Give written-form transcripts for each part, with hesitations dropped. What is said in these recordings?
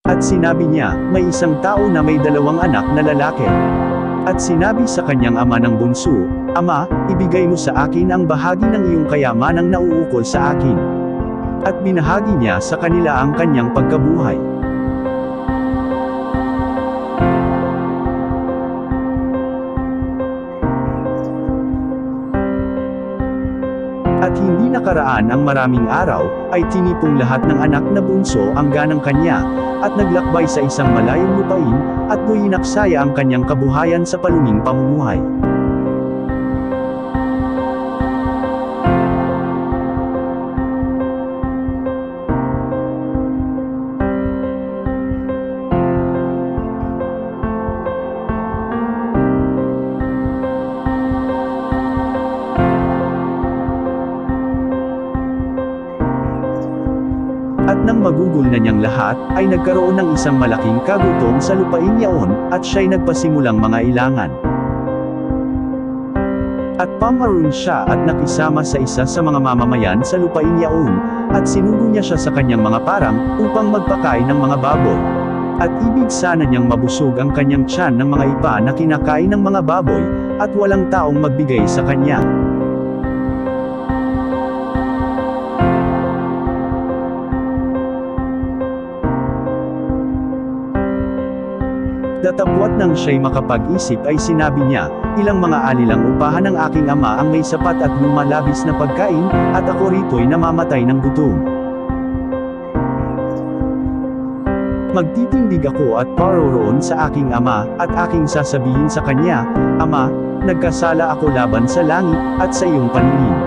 At sinabi niya, may isang tao na may 2 anak na lalaki. At sinabi sa kanyang ama ng bunso, Ama, ibigay mo sa akin ang bahagi ng iyong kayamanang nauukol sa akin. At binahagi niya sa kanila ang kanyang pagkabuhay. At hindi nakaraan ang maraming araw, ay tinipong lahat ng anak na bunso ang ganang kanya, at naglakbay sa isang malayong lupain, at do'y inaksaya ang kanyang kabuhayan sa paluming pamumuhay. At nang magugol na niyang lahat, ay nagkaroon ng isang malaking kagutom sa lupain yaon, at siya'y nagpasimulang mga ilangan. At pamaroon siya at nakisama sa isa sa mga mamamayan sa lupain yaon, at sinugo niya siya sa kanyang mga parang, upang magpakain ng mga baboy. At ibig sana niyang mabusog ang kanyang tiyan ng mga ipa na kinakain ng mga baboy, at walang taong magbigay sa kanya. Datapwat nang siya'y makapag-isip ay sinabi niya, ilang mga alilang upahan ng aking ama ang may sapat at lumalabis na pagkain, at ako rito'y namamatay ng gutom. Magtitindig ako at paroroon sa aking ama, at aking sasabihin sa kanya, Ama, nagkasala ako laban sa langit, at sa iyong paningin.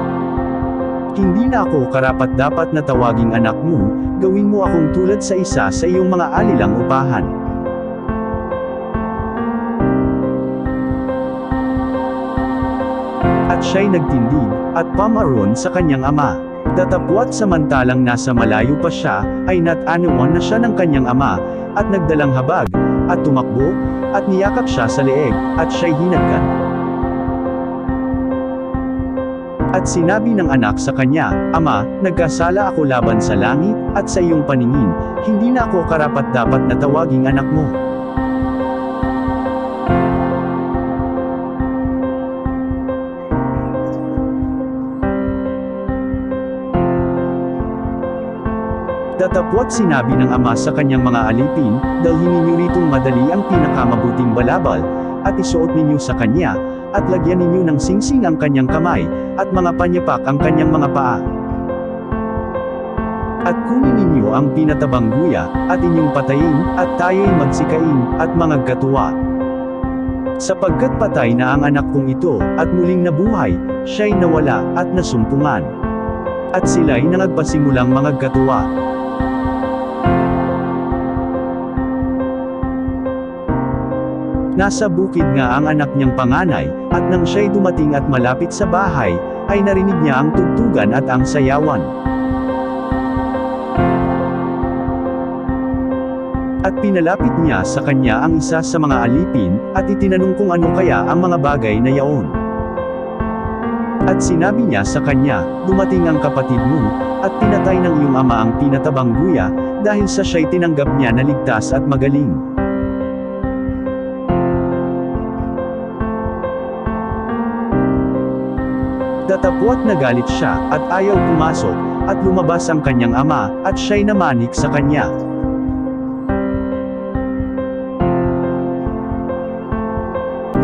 Hindi na ako karapat-dapat na tawaging anak mo, gawin mo akong tulad sa isa sa iyong mga alilang upahan. At siya'y nagtindig, at pamaroon sa kanyang ama. Datapwat samantalang nasa malayo pa siya, ay nat-anuan na siya ng kanyang ama, at nagdalang habag, at tumakbo, at niyakap siya sa leeg, at siya'y hinagkan. At sinabi ng anak sa kanya, Ama, nagkasala ako laban sa langit, at sa iyong paningin, hindi na ako karapat-dapat na tawaging anak mo. Datapwat sinabi ng ama sa kanyang mga alipin, dalhin ninyo ritong madali ang pinakamabuting balabal, at isuot ninyo sa kanya, at lagyan ninyo ng singsing ang kanyang kamay, at mga panyapak ang kanyang mga paa. At kunin ninyo ang pinatabang guya, at inyong patayin, at tayo'y magsikain, at mangagkatuwa. Sapagkat patay na ang anak kong ito, at muling nabuhay, siya'y nawala, at nasumpungan. At sila'y nangagpasimulang mangagkatuwa. Nasa bukid nga ang anak niyang panganay, at nang siya'y dumating at malapit sa bahay, ay narinig niya ang tugtugan at ang sayawan. At pinalapit niya sa kanya ang isa sa mga alipin, at itinanong kung ano kaya ang mga bagay na yaon. At sinabi niya sa kanya, dumating ang kapatid mo, at pinatay ng iyong ama ang pinatabang guya, dahil sa siya'y tinanggap niya na ligtas at magaling. Datapwat nagalit siya, at ayaw pumasok, at lumabas ang kanyang ama, at siya'y namanik sa kanya.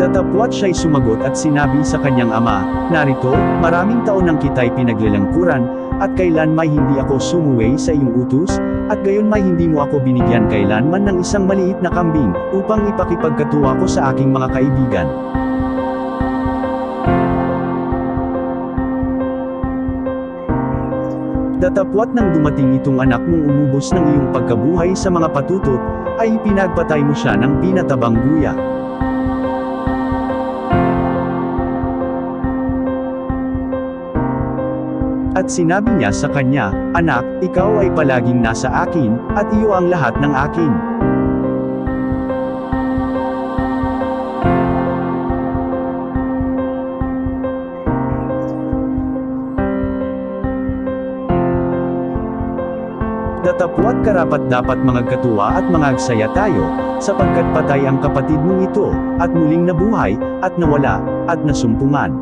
Datapwat siya'y sumagot at sinabi sa kanyang ama, narito, maraming taon nang kita'y pinaglilingkuran, at kailanmay hindi ako sumuway sa iyong utos, at gayunmay hindi mo ako binigyan kailanman ng isang maliit na kambing, upang ipakipagkatuwa ko sa aking mga kaibigan. Datapwat nang dumating itong anak mong umubos ng iyong pagkabuhay sa mga patutot, ay ipinagpatay mo siya ng pinatabang guya. At sinabi niya sa kanya, Anak, ikaw ay palaging nasa akin, at iyo ang lahat ng akin. Sapwa't karapat dapat mga katuwa at mga agsaya tayo, sapagkat patay ang kapatid mong ito, at muling nabuhay, at nawala, at nasumpungan.